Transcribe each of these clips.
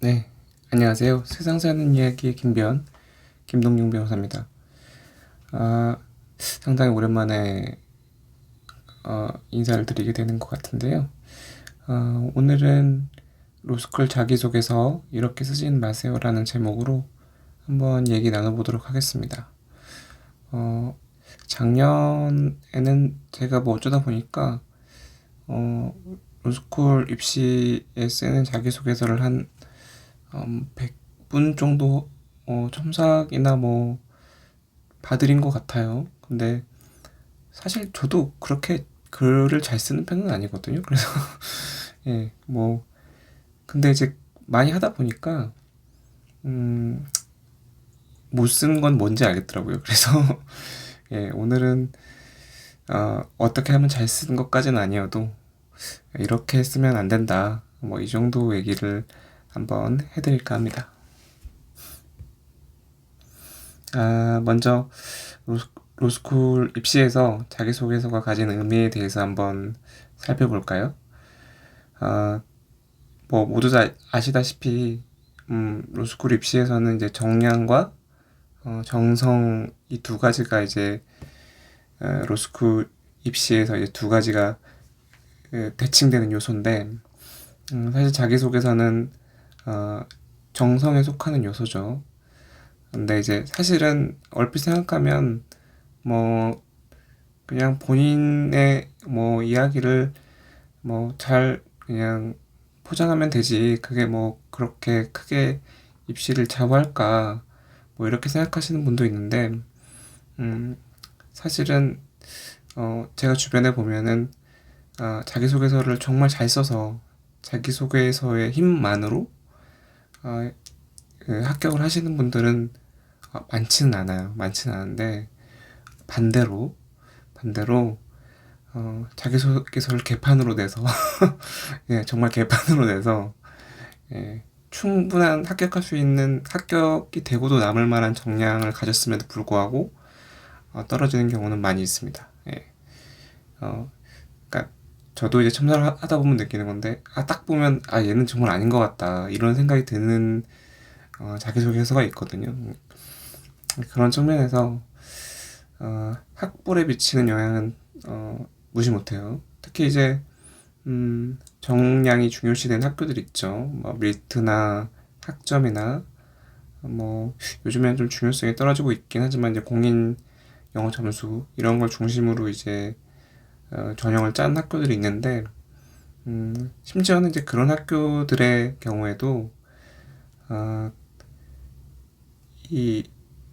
네, 안녕하세요. 세상 사는 이야기의 김동용 변호사입니다. 상당히 오랜만에 인사를 드리게 되는 것 같은데요. 오늘은 로스쿨 자기소개서 이렇게 쓰진 마세요라는 제목으로 한번 얘기 나눠보도록 하겠습니다. 작년에는 제가 뭐 어쩌다 보니까 로스쿨 입시에 쓰는 자기소개서를 한 100분 정도 첨삭이나 뭐 봐드린 것 같아요. 근데 사실 저도 그렇게 글을 잘 쓰는 편은 아니거든요. 그래서 예, 뭐 근데 이제 많이 하다 보니까 음, 못 쓴 건 뭔지 알겠더라고요. 그래서 예, 오늘은 어떻게 하면 잘 쓰는 것까지는 아니어도 이렇게 쓰면 안 된다. 뭐 이 정도 얘기를 한번 해드릴까 합니다. 먼저 로스쿨 입시에서 자기소개서가 가진 의미에 대해서 한번 살펴볼까요? 아, 뭐 모두 다 아시다시피 로스쿨 입시에서는 이제 정량과 정성 이 두 가지가 이제 로스쿨 입시에서 이제 두 가지가 대칭되는 요소인데 사실 자기소개서는 어, 정성에 속하는 요소죠. 근데 이제 사실은 얼핏 생각하면 뭐 그냥 본인의 뭐 이야기를 뭐 잘 그냥 포장하면 되지. 그게 뭐 그렇게 크게 입시를 좌우할까? 뭐 이렇게 생각하시는 분도 있는데, 음, 사실은 제가 주변에 보면은 자기소개서를 정말 잘 써서 자기소개서의 힘만으로 어, 그 합격을 하시는 분들은 많지는 않아요. 많지는 않은데 반대로 자기소개서를 개판으로 내서 예, 정말 개판으로 내서 예, 충분한 합격할 수 있는 합격이 되고도 남을 만한 정량을 가졌음에도 불구하고 떨어지는 경우는 많이 있습니다. 예. 그러니까 저도 이제 첨삭을 하다 보면 느끼는 건데 딱 보면 얘는 정말 아닌 것 같다 이런 생각이 드는 자기소개서가 있거든요. 그런 측면에서 학벌에 미치는 영향은 무시 못해요. 특히 이제 정량이 중요시되는 학교들 있죠. 뭐 밀트나 학점이나 뭐 요즘엔 좀 중요성이 떨어지고 있긴 하지만 이제 공인 영어 점수 이런 걸 중심으로 이제 전형을 짠 학교들이 있는데 심지어는 이제 그런 학교들의 경우에도 어, 이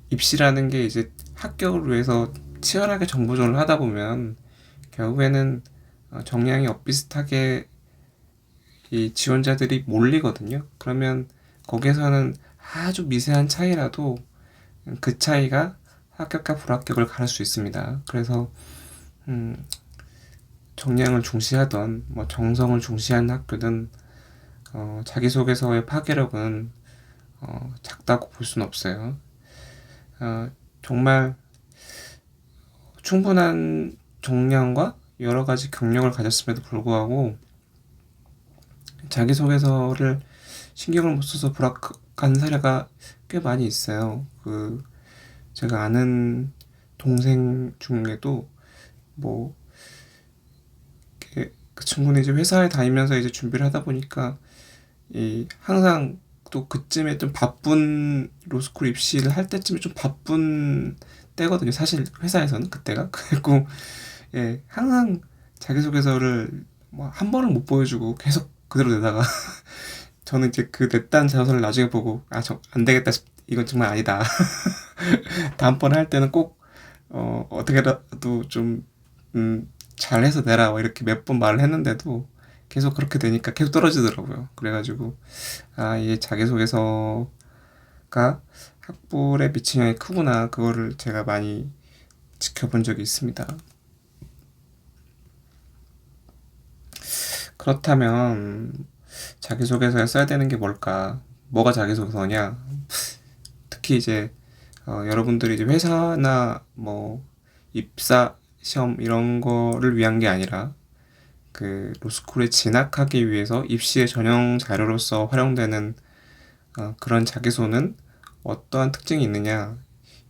입시라는 게 이제 합격을 위해서 치열하게 정보전을 하다 보면 결국에는 정량이 엇비슷하게 이 지원자들이 몰리거든요. 그러면 거기에서는 아주 미세한 차이라도 그 차이가 합격과 불합격을 가를 수 있습니다. 그래서 음, 정량을 중시하던 뭐 정성을 중시하는 학교든 자기소개서의 파괴력은 작다고 볼 수는 없어요. 정말 충분한 정량과 여러 가지 경력을 가졌음에도 불구하고 자기소개서를 신경을 못 써서 불합격한 사례가 꽤 많이 있어요. 제가 아는 동생 중에도 뭐 그 친구는 이제 회사에 다니면서 이제 준비를 하다 보니까 항상 또 그쯤에 좀 바쁜 로스쿨 입시를 할 때쯤에 좀 바쁜 때거든요. 사실 회사에서는 그때가 그리고 예 항상 자기소개서를 뭐 한 번을 못 보여주고 계속 그대로 내다가 저는 이제 그 냈다는 자소서를 나중에 보고 안 되겠다 이건 정말 아니다. 다음번에 할 때는 꼭 어떻게라도 좀 잘해서 내라 뭐 이렇게 몇 번 말을 했는데도 계속 그렇게 되니까 계속 떨어지더라고요. 그래가지고 이게 자기소개서가 학벌에 미친 영향이 크구나 그거를 제가 많이 지켜본 적이 있습니다. 그렇다면 자기소개서에 써야 되는 게 뭘까? 뭐가 자기소개서냐? 특히 이제 여러분들이 이제 회사나 뭐 입사 시험 이런 거를 위한 게 아니라 그 로스쿨에 진학하기 위해서 입시의 전형 자료로서 활용되는 그런 자기소는 어떠한 특징이 있느냐,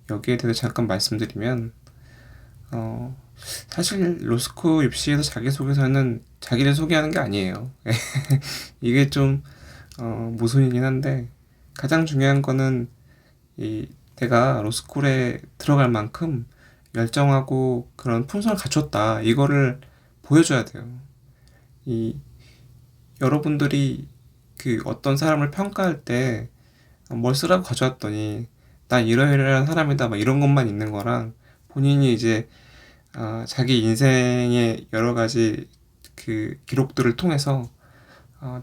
여기에 대해서 잠깐 말씀드리면, 어, 사실 로스쿨 입시에서 자기소개서는 자기를 소개하는 게 아니에요. 이게 좀 모순이긴 한데, 가장 중요한 거는 이 내가 로스쿨에 들어갈 만큼 열정하고 그런 품성을 갖췄다, 이거를 보여줘야 돼요. 이 여러분들이 그 어떤 사람을 평가할 때 뭘 쓰라고 가져왔더니 난 이러이러한 사람이다 막 이런 것만 있는 거랑, 본인이 이제 자기 인생의 여러 가지 그 기록들을 통해서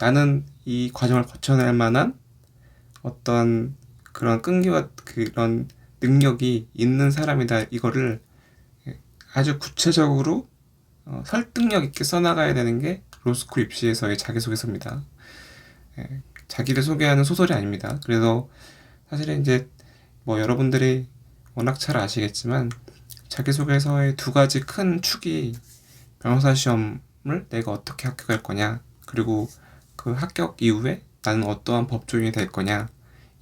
나는 이 과정을 거쳐낼 만한 어떤 그런 끈기와 그런 능력이 있는 사람이다, 이거를 아주 구체적으로 설득력 있게 써나가야 되는 게 로스쿨 입시에서의 자기소개서입니다. 자기를 소개하는 소설이 아닙니다. 그래서 사실은 이제 뭐 여러분들이 워낙 잘 아시겠지만, 자기소개서의 두 가지 큰 축이 변호사 시험을 내가 어떻게 합격할 거냐, 그리고 그 합격 이후에 나는 어떠한 법조인이 될 거냐,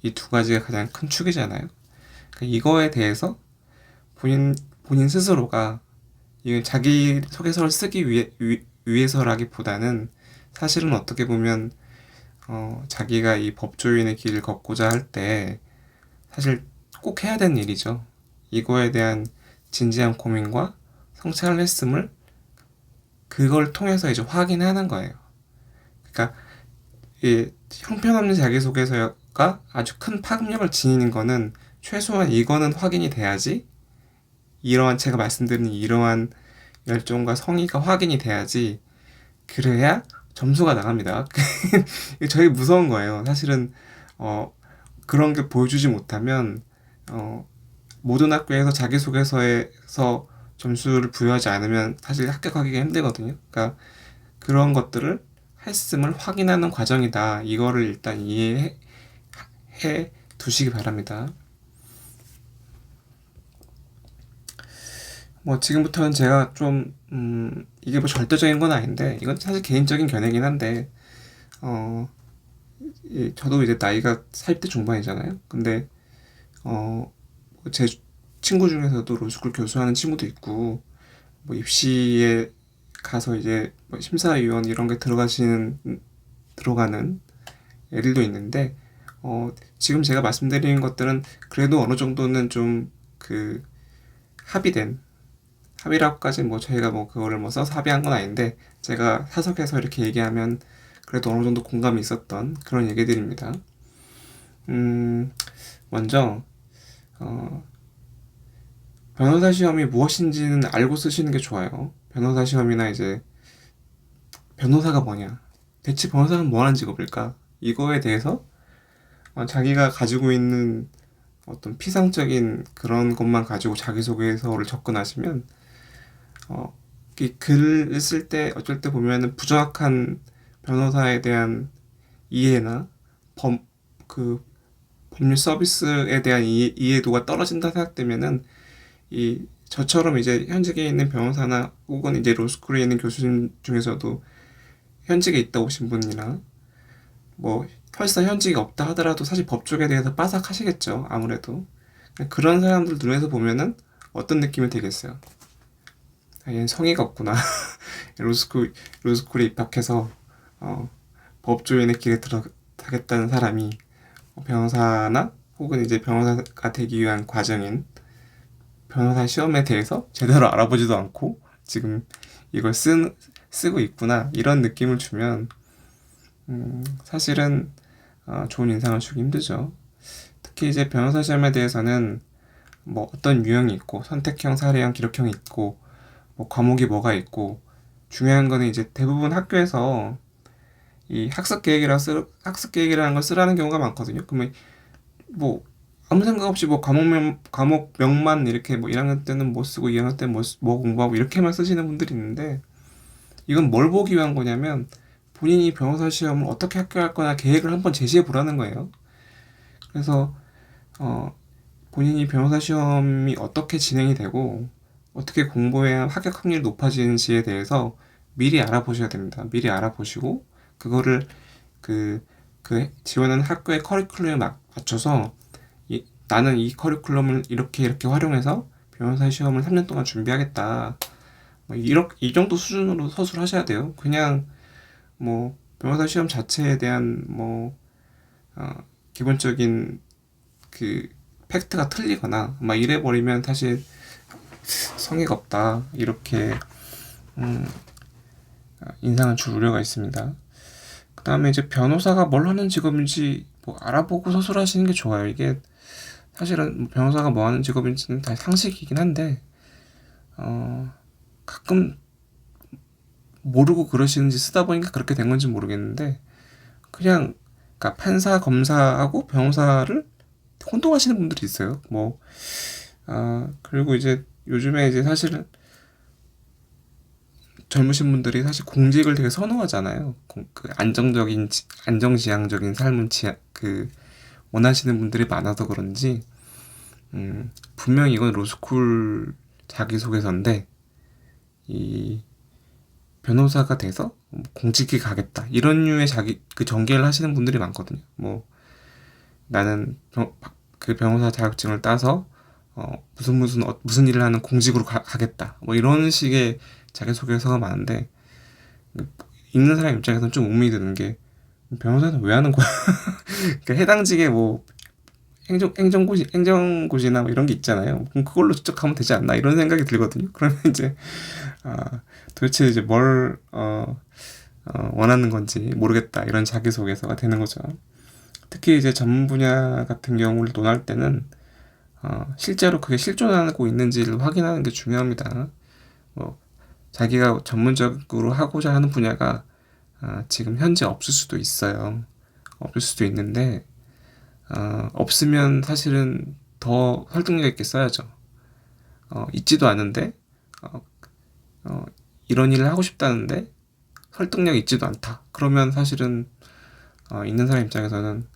이 두 가지가 가장 큰 축이잖아요. 그러니까 이거에 대해서 본인 스스로가 이 자기 소개서를 쓰기 위해서라기보다는, 사실은 어떻게 보면 자기가 이 법조인의 길을 걷고자 할 때 사실 꼭 해야 되는 일이죠. 이거에 대한 진지한 고민과 성찰을 했음을, 그걸 통해서 이제 확인하는 거예요. 그러니까 이 형편없는 자기소개서가 아주 큰 파급력을 지니는 거는, 최소한 이거는 확인이 돼야지, 이러한 제가 말씀드린 이러한 열정과 성의가 확인이 돼야지, 그래야 점수가 나갑니다. 이게 되게 무서운 거예요. 사실은 그런 게 보여주지 못하면 모든 학교에서 자기소개서에서 점수를 부여하지 않으면 사실 합격하기가 힘들거든요. 그러니까 그런 것들을 했음을 확인하는 과정이다, 이거를 일단 이해해 두시기 바랍니다. 뭐 지금부터는 제가 좀 이게 뭐 절대적인 건 아닌데, 이건 사실 개인적인 견해긴 한데, 저도 이제 나이가 40대 중반이잖아요. 근데 제 친구 중에서도 로스쿨 교수하는 친구도 있고, 뭐 입시에 가서 이제 뭐 심사위원 이런 게 들어가는 애들도 있는데, 지금 제가 말씀드리는 것들은 그래도 어느 정도는 좀 그 합의된, 합의라고까지 뭐 저희가 뭐 그거를 뭐 써서 합의한 건 아닌데, 제가 사석에서 이렇게 얘기하면 그래도 어느 정도 공감이 있었던 그런 얘기들입니다. 먼저 변호사 시험이 무엇인지는 알고 쓰시는 게 좋아요. 변호사 시험이나 이제 변호사가 뭐냐, 대체 변호사는 뭐 하는 직업일까, 이거에 대해서 자기가 가지고 있는 어떤 피상적인 그런 것만 가지고 자기소개서를 접근하시면, 이 글을 쓸 때 어쩔 때 보면은 부정확한 변호사에 대한 이해나 그 법률 서비스에 대한 이해도가 떨어진다 생각되면은, 이 저처럼 이제 현직에 있는 변호사나 혹은 이제 로스쿨에 있는 교수님 중에서도 현직에 있다 오신 분이나, 뭐 설사 현직이 없다 하더라도 사실 법 쪽에 대해서 빠삭하시겠죠, 아무래도. 그런 사람들 눈에서 보면은 어떤 느낌이 되겠어요? 얘는 성의가 없구나. 로스쿨에 입학해서 법조인의 길에 들어가겠다는 사람이 변호사나 혹은 이제 변호사가 되기 위한 과정인 변호사 시험에 대해서 제대로 알아보지도 않고 지금 이걸 쓰고 있구나, 이런 느낌을 주면 사실은 좋은 인상을 주기 힘들죠. 특히 이제 변호사 시험에 대해서는 뭐 어떤 유형이 있고, 선택형, 사례형, 기록형이 있고, 뭐 과목이 뭐가 있고, 중요한 거는 이제 대부분 학교에서 이 학습 계획이라는 걸 쓰라는 경우가 많거든요. 그러면 뭐 아무 생각 없이 뭐 과목명만 이렇게 뭐 1학년 때는 뭐 쓰고 2학년 때는 뭐 공부하고 이렇게만 쓰시는 분들이 있는데, 이건 뭘 보기 위한 거냐면, 본인이 변호사 시험을 어떻게 합격할 거나 계획을 한번 제시해 보라는 거예요. 그래서 본인이 변호사 시험이 어떻게 진행이 되고 어떻게 공부해야 합격 확률이 높아지는지에 대해서 미리 알아보셔야 됩니다. 미리 알아보시고 그거를 그 그 지원하는 학교의 커리큘럼에 맞춰서 나는 이 커리큘럼을 이렇게 활용해서 변호사 시험을 3년 동안 준비하겠다. 뭐 이 정도 수준으로 서술하셔야 돼요. 그냥 뭐 변호사 시험 자체에 대한 뭐 기본적인 그 팩트가 틀리거나 막 이래 버리면 사실 성의가 없다 이렇게 인상을 줄 우려가 있습니다. 그 다음에 이제 변호사가 뭘 하는 직업인지 뭐 알아보고 서술하시는 게 좋아요. 이게 사실은 변호사가 뭐 하는 직업인지는 다 상식이긴 한데 가끔 모르고 그러시는지 쓰다 보니까 그렇게 된 건지 모르겠는데 그냥 그러니까 판사 검사하고 변호사를 혼동하시는 분들이 있어요. 뭐 그리고 이제 요즘에 이제 사실은 젊으신 분들이 사실 공직을 되게 선호하잖아요. 그 안정지향적인 삶을 원하시는 분들이 많아서 그런지 분명히 이건 로스쿨 자기소개서인데 이 변호사가 돼서 공직에 가겠다 이런 류의 그 전개를 하시는 분들이 많거든요. 뭐 나는 그 변호사 자격증을 따서 무슨 일을 하는 공직으로 가겠다 뭐 이런 식의 자기소개서가 많은데 읽는 사람 입장에서는 좀 의문이 드는 게 변호사는 왜 하는 거야? 그러니까 해당직에 뭐 행정고시나 뭐 이런 게 있잖아요. 그럼 그걸로 직접 가면 되지 않나 이런 생각이 들거든요. 그러면 이제 도대체 이제 뭘 원하는 건지 모르겠다 이런 자기소개서가 되는 거죠. 특히 이제 전문 분야 같은 경우를 논할 때는 실제로 그게 실존하고 있는지를 확인하는 게 중요합니다. 뭐 자기가 전문적으로 하고자 하는 분야가 지금 현재 없을 수도 있어요. 없을 수도 있는데 없으면 사실은 더 설득력 있게 써야죠. 있지도 않은데 이런 일을 하고 싶다는데 설득력 있지도 않다. 그러면 사실은 있는 사람 입장에서는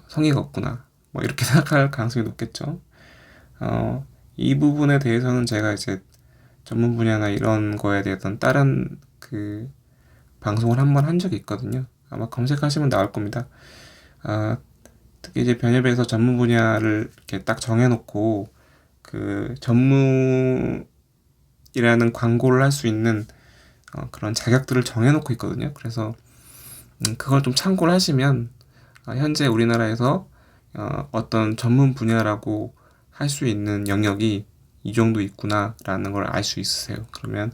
성의가 없구나. 뭐 이렇게 생각할 가능성이 높겠죠. 이 부분에 대해서는 제가 이제 전문 분야나 이런 거에 대해서는 다른 그 방송을 한번 한 적이 있거든요. 아마 검색하시면 나올 겁니다. 특히 이제 변협에서 전문 분야를 이렇게 딱 정해놓고 그 전문이라는 광고를 할 수 있는 그런 자격들을 정해놓고 있거든요. 그래서 그걸 좀 참고를 하시면 현재 우리나라에서 어떤 전문 분야라고 할 수 있는 영역이 이 정도 있구나라는 걸 알 수 있으세요. 그러면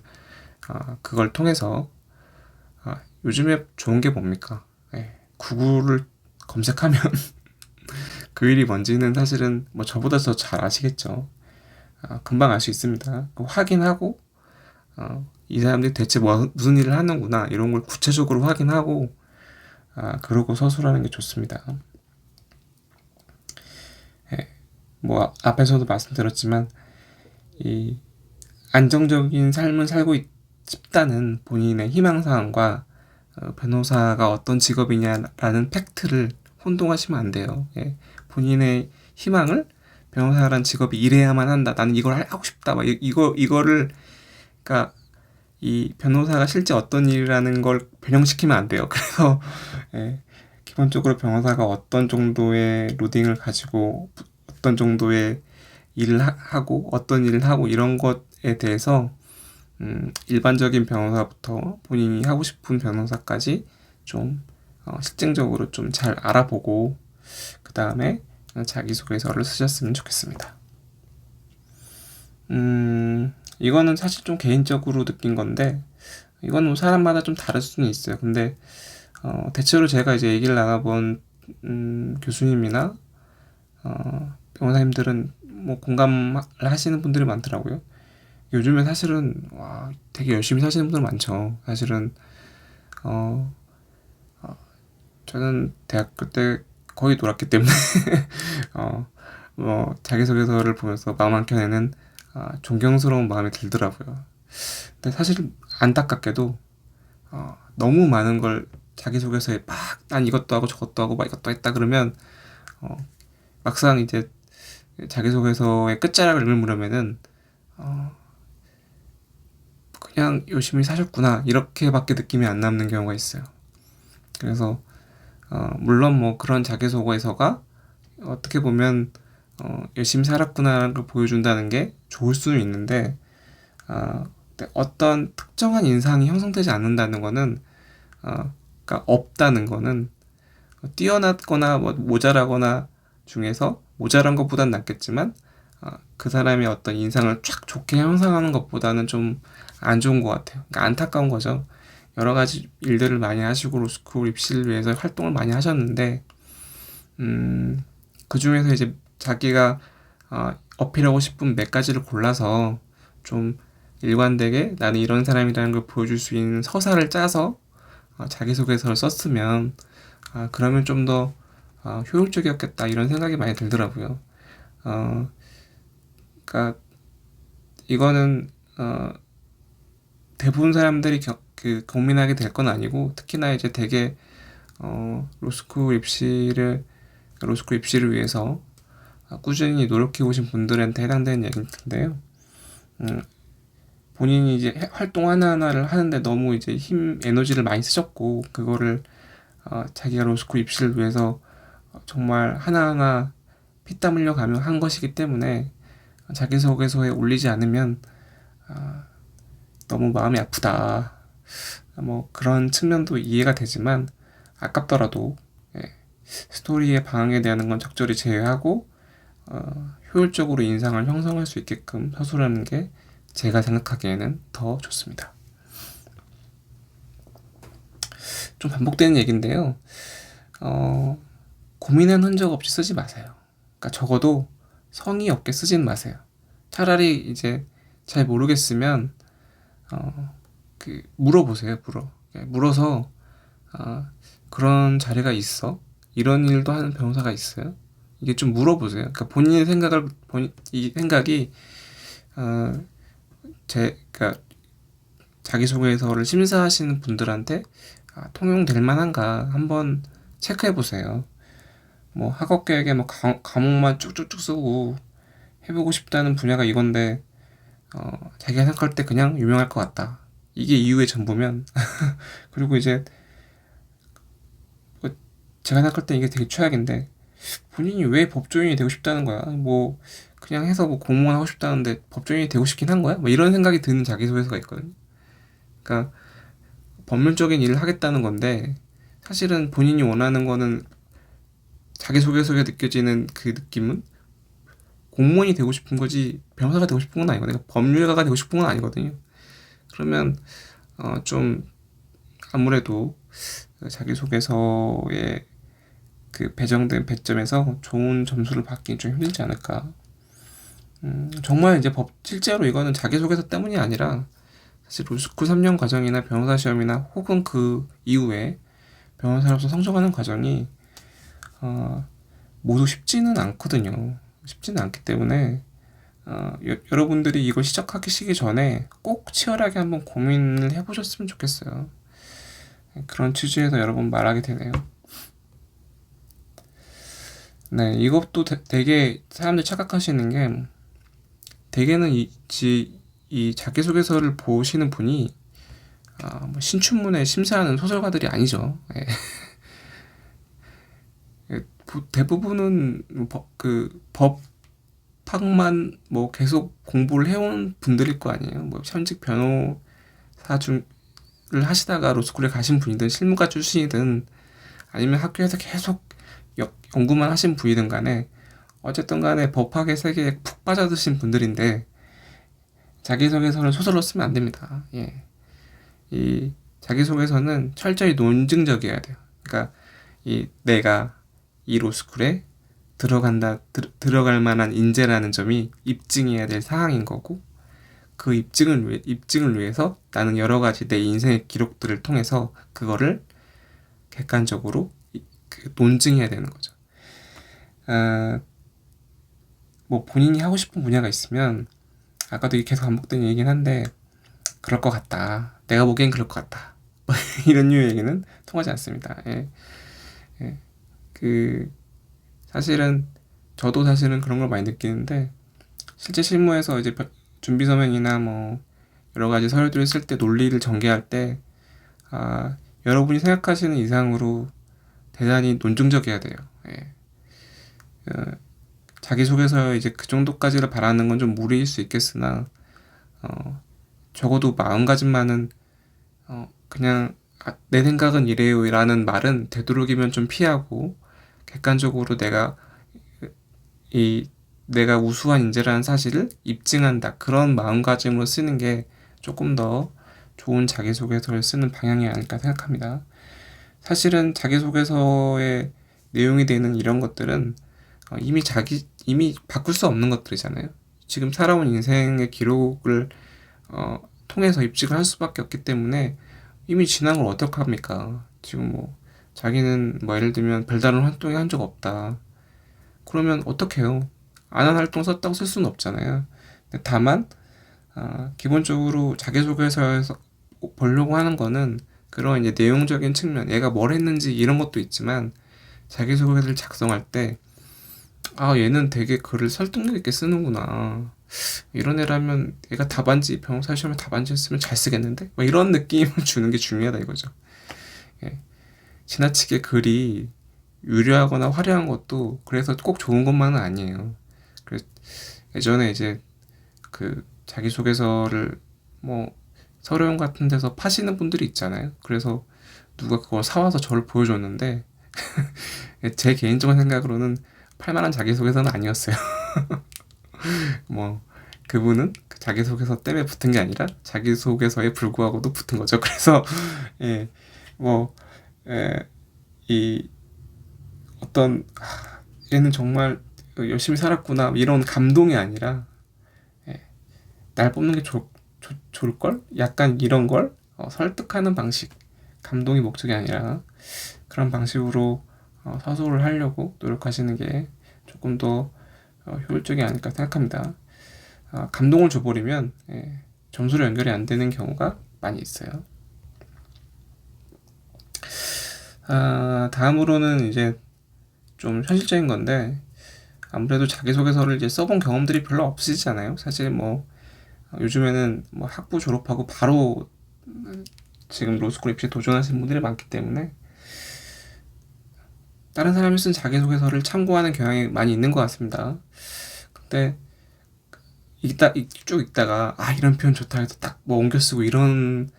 그걸 통해서 요즘에 좋은 게 뭡니까? 구글을 검색하면 그 일이 뭔지는 사실은 뭐 저보다 더 잘 아시겠죠. 금방 알 수 있습니다. 확인하고 이 사람들이 대체 무슨 일을 하는구나 이런 걸 구체적으로 확인하고 그러고 서술하는 게 좋습니다. 뭐 앞에서도 말씀드렸지만 이 안정적인 삶을 살고 싶다는 본인의 희망사항과 변호사가 어떤 직업이냐라는 팩트를 혼동하시면 안 돼요. 본인의 희망을 변호사라는 직업이 이래야만 한다. 나는 이걸 하고 싶다. 막 이거를 그러니까 이 변호사가 실제 어떤 일이라는 걸 변형시키면 안 돼요. 그래서 기본적으로 변호사가 어떤 정도의 로딩을 가지고 어떤 정도의 일을 하고 어떤 일을 하고 이런 것에 대해서 일반적인 변호사부터 본인이 하고 싶은 변호사까지 좀 실증적으로 좀 잘 알아보고 그 다음에 자기소개서를 쓰셨으면 좋겠습니다. 이거는 사실 좀 개인적으로 느낀 건데 이건 뭐 사람마다 좀 다를 수는 있어요. 근데 대체로 제가 이제 얘기를 나눠본 교수님이나 변호사님들은 뭐 공감을 하시는 분들이 많더라고요. 요즘에 사실은 되게 열심히 사시는 분들 많죠. 사실은 저는 대학교 때 거의 놀았기 때문에 뭐 자기소개서를 보면서 마음 한켠에는 존경스러운 마음이 들더라고요. 근데 사실 안타깝게도 너무 많은 걸 자기소개서에 막 난 이것도 하고 저것도 하고 막 이것도 했다 그러면 막상 이제 자기소개서의 끝자락을 읽으려면은 그냥 열심히 사셨구나 이렇게밖에 느낌이 안 남는 경우가 있어요. 그래서 물론 뭐 그런 자기소개서가 어떻게 보면 열심히 살았구나라는 걸 보여준다는 게 좋을 수는 있는데 어떤 특정한 인상이 형성되지 않는다는 거는 그러니까 없다는 거는 뛰어났거나 뭐 모자라거나 중에서 모자란 것보단 낫겠지만 그 사람의 어떤 인상을 쫙 좋게 형성하는 것보다는 좀 안 좋은 것 같아요. 그러니까 안타까운 거죠. 여러 가지 일들을 많이 하시고 로스쿨 입시를 위해서 활동을 많이 하셨는데 그 중에서 이제 자기가 어필하고 싶은 몇 가지를 골라서 좀 일관되게 나는 이런 사람이라는 걸 보여줄 수 있는 서사를 짜서 자기소개서를 썼으면 그러면 좀 더 효율적이었겠다 이런 생각이 많이 들더라고요. 그러니까 이거는 대부분 사람들이 고민하게 될 건 아니고 특히나 이제 되게 로스쿨 입시를 위해서 꾸준히 노력해 오신 분들한테 해당되는 얘기일 텐데요. 본인이 이제 활동 하나하나를 하는데 너무 이제 에너지를 많이 쓰셨고 그거를 자기가 로스쿨 입시를 위해서 정말 하나하나 피땀 흘려가며 한 것이기 때문에 자기소개서에 올리지 않으면 너무 마음이 아프다. 뭐 그런 측면도 이해가 되지만 아깝더라도 스토리의 방향에 대한 건 적절히 제외하고 효율적으로 인상을 형성할 수 있게끔 서술하는 게 제가 생각하기에는 더 좋습니다. 좀 반복되는 얘기인데요. 고민한 흔적 없이 쓰지 마세요. 그러니까 적어도 성의 없게 쓰진 마세요. 차라리 이제 잘 모르겠으면 물어보세요. 물어서 그런 자리가 있어? 이런 일도 하는 변호사가 있어요? 이게 좀 물어보세요. 그러니까 이 생각이 그러니까 자기소개서를 심사하시는 분들한테 통용될 만한가 한번 체크해 보세요. 뭐 학업 계획에 뭐 과목만 쭉쭉쭉 쓰고 해보고 싶다는 분야가 이건데 자기가 생각할 때 그냥 유명할 것 같다. 이게 이유의 전부면 그리고 이제 뭐 제가 생각할 때 이게 되게 최악인데 본인이 왜 법조인이 되고 싶다는 거야? 뭐 그냥 해서 뭐 공무원 하고 싶다는데 법조인이 되고 싶긴 한 거야? 뭐 이런 생각이 드는 자기소개서가 있거든요. 그러니까 법률적인 일을 하겠다는 건데 사실은 본인이 원하는 거는 자기소개서에 느껴지는 그 느낌은 공무원이 되고 싶은 거지 변호사가 되고 싶은 건 아니거든요. 법률가가 되고 싶은 건 아니거든요. 그러면 좀 아무래도 자기소개서에 그 배정된 배점에서 좋은 점수를 받기 좀 힘들지 않을까. 정말 이제 실제로 이거는 자기소개서 때문이 아니라 사실 로스쿨 3년 과정이나 변호사 시험이나 혹은 그 이후에 변호사로서 성장하는 과정이 모두 쉽지는 않거든요. 쉽지는 않기 때문에 여러분들이 이걸 시작하기 전에 꼭 치열하게 한번 고민을 해보셨으면 좋겠어요. 그런 취지에서 여러 번 말하게 되네요. 네, 이것도 되게 사람들이 착각하시는 게 대개는 이 자기소개서를 보시는 분이 뭐 신춘문예 심사하는 소설가들이 아니죠. 예. 대부분은 법학만 뭐 계속 공부를 해온 분들일 거 아니에요. 뭐 현직 변호사를 하시다가 로스쿨에 가신 분이든 실무가 출신이든 아니면 학교에서 계속 연구만 하신 분이든 간에 어쨌든 간에 법학의 세계에 푹 빠져드신 분들인데 자기소개서를 소설로 쓰면 안 됩니다. 예. 이 자기소개서는 철저히 논증적이어야 돼요. 그러니까 내가 이 로스쿨에 들어갈 만한 인재라는 점이 입증해야 될 사항인 거고 그 입증을 위해서 나는 여러 가지 내 인생의 기록들을 통해서 그거를 객관적으로 논증해야 되는 거죠. 뭐 본인이 하고 싶은 분야가 있으면 아까도 계속 반복된 얘기긴 한데 그럴 것 같다. 내가 보기엔 그럴 것 같다. 이런 류의 얘기는 통하지 않습니다. 예. 저도 사실은 그런 걸 많이 느끼는데 실제 실무에서 이제 준비 서면이나 뭐 여러 가지 서류들을 쓸 때 논리를 전개할 때 여러분이 생각하시는 이상으로 대단히 논증적이어야 돼요. 예. 자기소개서에 이제 그 정도까지를 바라는 건 좀 무리일 수 있겠으나 적어도 마음가짐만은 그냥 내 생각은 이래요 라는 말은 되도록이면 좀 피하고 객관적으로 내가 우수한 인재라는 사실을 입증한다. 그런 마음가짐으로 쓰는 게 조금 더 좋은 자기소개서를 쓰는 방향이 아닐까 생각합니다. 사실은 자기소개서의 내용이 되는 이런 것들은 이미 바꿀 수 없는 것들이잖아요. 지금 살아온 인생의 기록을 통해서 입증을 할 수밖에 없기 때문에 이미 지난 걸 어떡합니까? 지금 자기는 예를 들면 별다른 활동을 한 적 없다. 그러면 어떡해요? 안 한 활동 썼다고 쓸 수는 없잖아요. 다만 기본적으로 자기소개서에서 보려고 하는 거는 그런 이제 내용적인 측면, 얘가 뭘 했는지 이런 것도 있지만 자기소개서를 작성할 때 얘는 되게 글을 설득력 있게 쓰는구나. 이런 애라면 얘가 병사 시험에 답안지 했으면 잘 쓰겠는데? 이런 느낌을 주는 게 중요하다 이거죠. 예. 지나치게 글이 유려하거나 화려한 것도 그래서 꼭 좋은 것만은 아니에요. 그래서 예전에 이제 그 자기소개서를 서류원 같은 데서 파시는 분들이 있잖아요. 그래서 누가 그걸 사와서 저를 보여줬는데 제 개인적인 생각으로는 팔만한 자기소개서는 아니었어요. 그분은 그 자기소개서 때문에 붙은 게 아니라 자기소개서에 불구하고도 붙은 거죠. 그래서 예, 이 어떤 얘는 정말 열심히 살았구나 이런 감동이 아니라 날 뽑는 게 좋을걸? 약간 이런 걸 설득하는 방식, 감동이 목적이 아니라 그런 방식으로 서술을 하려고 노력하시는 게 조금 더 효율적이 아닐까 생각합니다. 감동을 줘버리면 점수로 연결이 안 되는 경우가 많이 있어요. 다음으로는 이제 좀 현실적인 건데 아무래도 자기소개서를 이제 써본 경험들이 별로 없으시잖아요. 사실 요즘에는 학부 졸업하고 바로 지금 로스쿨 입시에 도전하시는 분들이 많기 때문에 다른 사람이 쓴 자기소개서를 참고하는 경향이 많이 있는 것 같습니다. 근데 쭉 읽다가 이런 표현 좋다 해서 딱 옮겨 쓰고 이런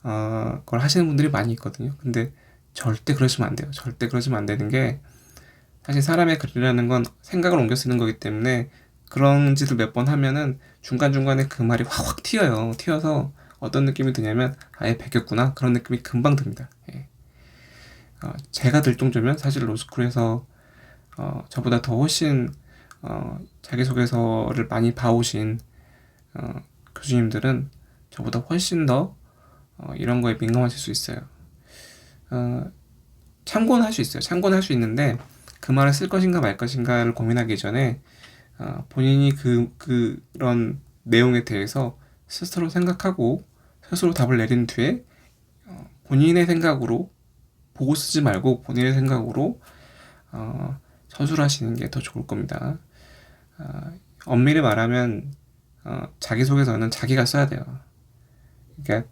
걸 하시는 분들이 많이 있거든요. 근데 절대 그러시면 안 돼요. 절대 그러시면 안 되는 게 사실 사람의 글이라는 건 생각을 옮겨 쓰는 거기 때문에 그런 짓을 몇 번 하면은 중간중간에 그 말이 확 튀어요. 튀어서 어떤 느낌이 드냐면 아예 베꼈구나 그런 느낌이 금방 듭니다. 예. 제가 들 정도면 사실 로스쿨에서 저보다 더 훨씬 자기소개서를 많이 봐오신 교수님들은 저보다 훨씬 더 이런 거에 민감하실 수 있어요. 참고는 할 수 있어요. 참고는 할 수 있는데 그 말을 쓸 것인가 말 것인가를 고민하기 전에 본인이 그런 내용에 대해서 스스로 생각하고 스스로 답을 내린 뒤에 본인의 생각으로 보고 쓰지 말고 본인의 생각으로 서술하시는 게 더 좋을 겁니다. 엄밀히 말하면 자기소개서는 자기가 써야 돼요. 그러니까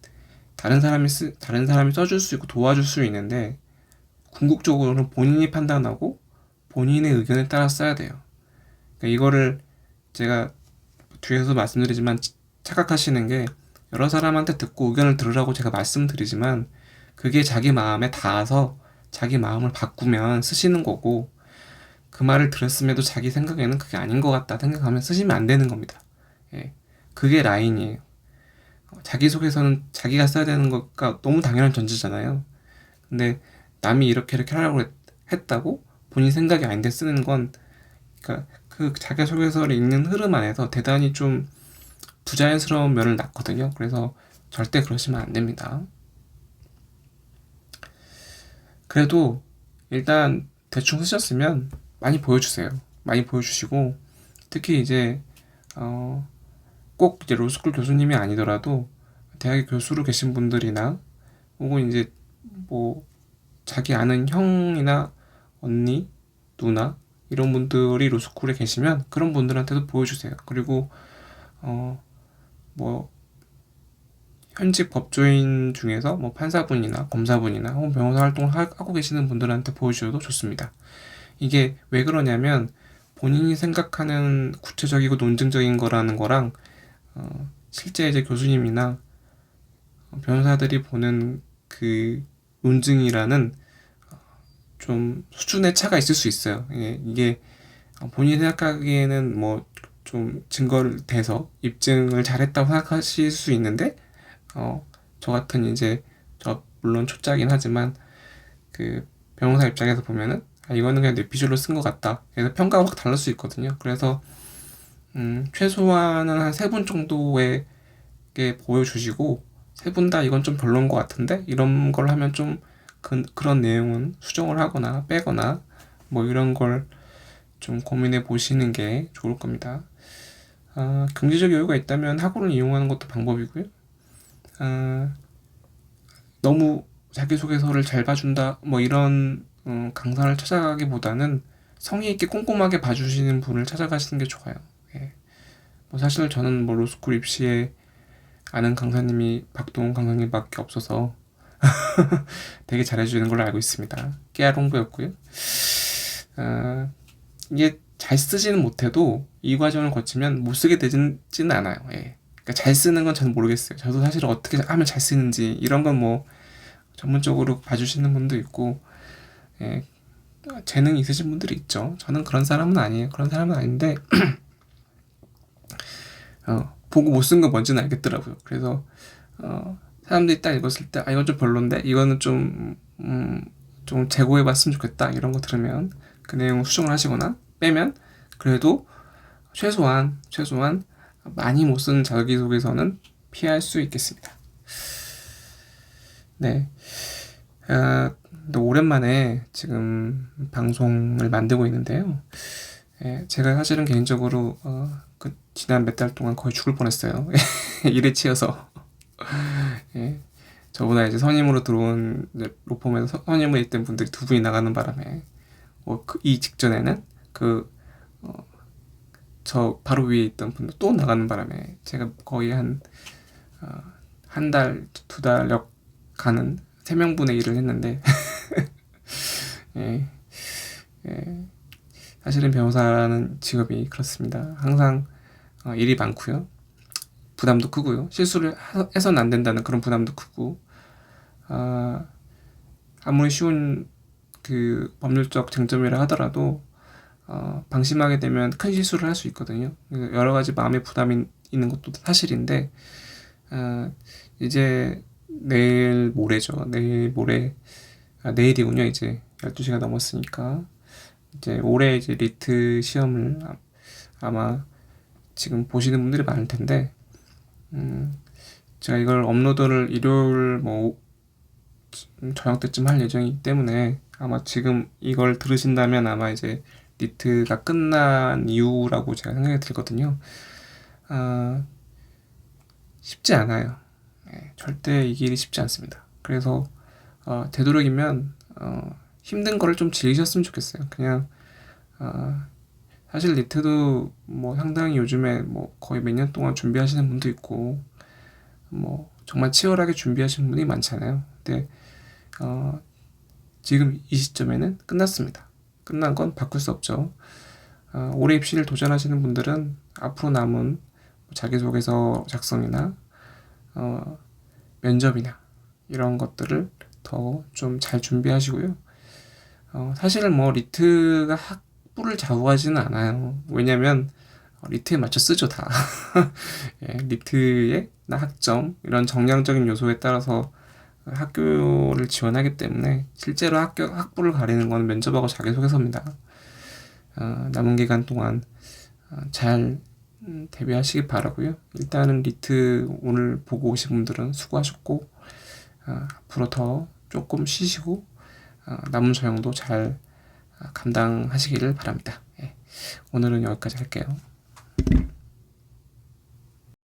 다른 사람이 써줄 수 있고 도와줄 수 있는데 궁극적으로는 본인이 판단하고 본인의 의견에 따라 써야 돼요. 그러니까 이거를 제가 뒤에서 말씀드리지만 착각하시는 게 여러 사람한테 듣고 의견을 들으라고 제가 말씀드리지만 그게 자기 마음에 닿아서 자기 마음을 바꾸면 쓰시는 거고 그 말을 들었음에도 자기 생각에는 그게 아닌 것 같다 생각하면 쓰시면 안 되는 겁니다. 예, 그게 라인이에요. 자기소개서는 자기가 써야 되는 것과 너무 당연한 전제잖아요. 근데 남이 이렇게 하라고 했다고 본인 생각이 아닌데 쓰는 건 그러니까 그 자기소개서를 읽는 흐름 안에서 대단히 좀 부자연스러운 면을 낳거든요. 그래서 절대 그러시면 안 됩니다. 그래도 일단 대충 쓰셨으면 많이 보여주세요. 많이 보여주시고 특히 이제 꼭 이제 로스쿨 교수님이 아니더라도 대학의 교수로 계신 분들이나 혹은 이제 자기 아는 형이나 언니, 누나 이런 분들이 로스쿨에 계시면 그런 분들한테도 보여주세요. 그리고 현직 법조인 중에서 뭐 판사분이나 검사분이나 혹은 변호사 활동을 하고 계시는 분들한테 보여주셔도 좋습니다. 이게 왜 그러냐면 본인이 생각하는 구체적이고 논증적인 거라는 거랑 실제 이제 교수님이나 변호사들이 보는 그 논증이라는 좀 수준의 차가 있을 수 있어요. 이게 본인이 생각하기에는 뭐 좀 증거를 대서 입증을 잘했다고 생각하실 수 있는데 저 같은 이제 저 물론 초짜긴 하지만 그 변호사 입장에서 보면은 이거는 그냥 뇌피셜로 쓴 것 같다. 그래서 평가가 확 다를 수 있거든요. 그래서 최소한은 한 3분 정도의 게 보여주시고 3분 다 이건 좀 별로인 것 같은데 이런 걸 하면 좀 그런 내용은 수정을 하거나 빼거나 뭐 이런 걸 좀 고민해 보시는 게 좋을 겁니다. 경제적 여유가 있다면 학원을 이용하는 것도 방법이고요. 너무 자기소개서를 잘 봐준다 뭐 이런 강사를 찾아가기보다는 성의 있게 꼼꼼하게 봐주시는 분을 찾아가시는 게 좋아요. 예. 뭐 사실 저는 뭐 로스쿨 입시에 아는 강사님이 박동훈 강사님밖에 없어서 되게 잘해주는 걸로 알고 있습니다. 깨알 홍보였고요. 이게 잘 쓰지는 못해도 이 과정을 거치면 못 쓰게 되지는 않아요. 예. 그러니까 잘 쓰는 건 저는 모르겠어요. 저도 사실 어떻게 하면 잘 쓰는지 이런 건 뭐 전문적으로 봐주시는 분도 있고 예. 재능이 있으신 분들이 있죠. 저는 그런 사람은 아니에요. 그런 사람은 아닌데 보고 못 쓴 건 뭔지는 알겠더라고요. 그래서 사람들이 딱 읽었을 때 이건 좀 별론데 이거는 좀 재고해봤으면 좋겠다 이런 거 들으면 그 내용을 수정을 하시거나 빼면 그래도 최소한 많이 못 쓰는 자기소개서는 피할 수 있겠습니다. 네. 오랜만에 지금 방송을 만들고 있는데요. 예, 제가 사실은 개인적으로 그 지난 몇 달 동안 거의 죽을 뻔했어요. 일에 치여서. 예, 저보다 이제 선임으로 들어온 로펌에서 선임으로 있던 분들이 2분이 나가는 바람에 이 직전에는 저 바로 위에 있던 분도 또 나가는 바람에 제가 거의 한 달, 2달역 가는 3명분의 일을 했는데 예, 사실은 변호사라는 직업이 그렇습니다. 항상 일이 많고요. 부담도 크고요. 실수를 해서는 안 된다는 그런 부담도 크고 아무리 쉬운 그 법률적 쟁점이라 하더라도 방심하게 되면 큰 실수를 할 수 있거든요. 여러 가지 마음의 부담이 있는 것도 사실인데 이제 내일 모레죠. 내일이군요. 이제 12시가 넘었으니까 이제 올해 이제 리트 시험을 아마 지금 보시는 분들이 많을 텐데 제가 이걸 업로드를 일요일 뭐 저녁 때쯤 할 예정이기 때문에 아마 지금 이걸 들으신다면 아마 이제 리트가 끝난 이유라고 제가 생각이 들거든요. 쉽지 않아요. 절대 이 길이 쉽지 않습니다. 그래서 되도록이면 힘든 거를 좀 즐기셨으면 좋겠어요. 그냥 사실 리트도 뭐 상당히 요즘에 뭐 거의 몇 년 동안 준비하시는 분도 있고 뭐 정말 치열하게 준비하시는 분이 많잖아요. 근데 지금 이 시점에는 끝났습니다. 끝난 건 바꿀 수 없죠. 올해 입시를 도전하시는 분들은 앞으로 남은 자기소개서 작성이나 면접이나 이런 것들을 더 좀 잘 준비하시고요. 사실은 뭐 리트가 학부를 좌우하지는 않아요. 왜냐면 리트에 맞춰 쓰죠 다. 예, 리트의 학점 이런 정량적인 요소에 따라서 학교를 지원하기 때문에 실제로 학부를 가리는 건 면접하고 자기소개서입니다. 남은 기간 동안 잘 대비하시기 바라고요. 일단은 리트 오늘 보고 오신 분들은 수고하셨고 앞으로 더 조금 쉬시고 남은 저형도 잘 감당하시기를 바랍니다. 예, 오늘은 여기까지 할게요.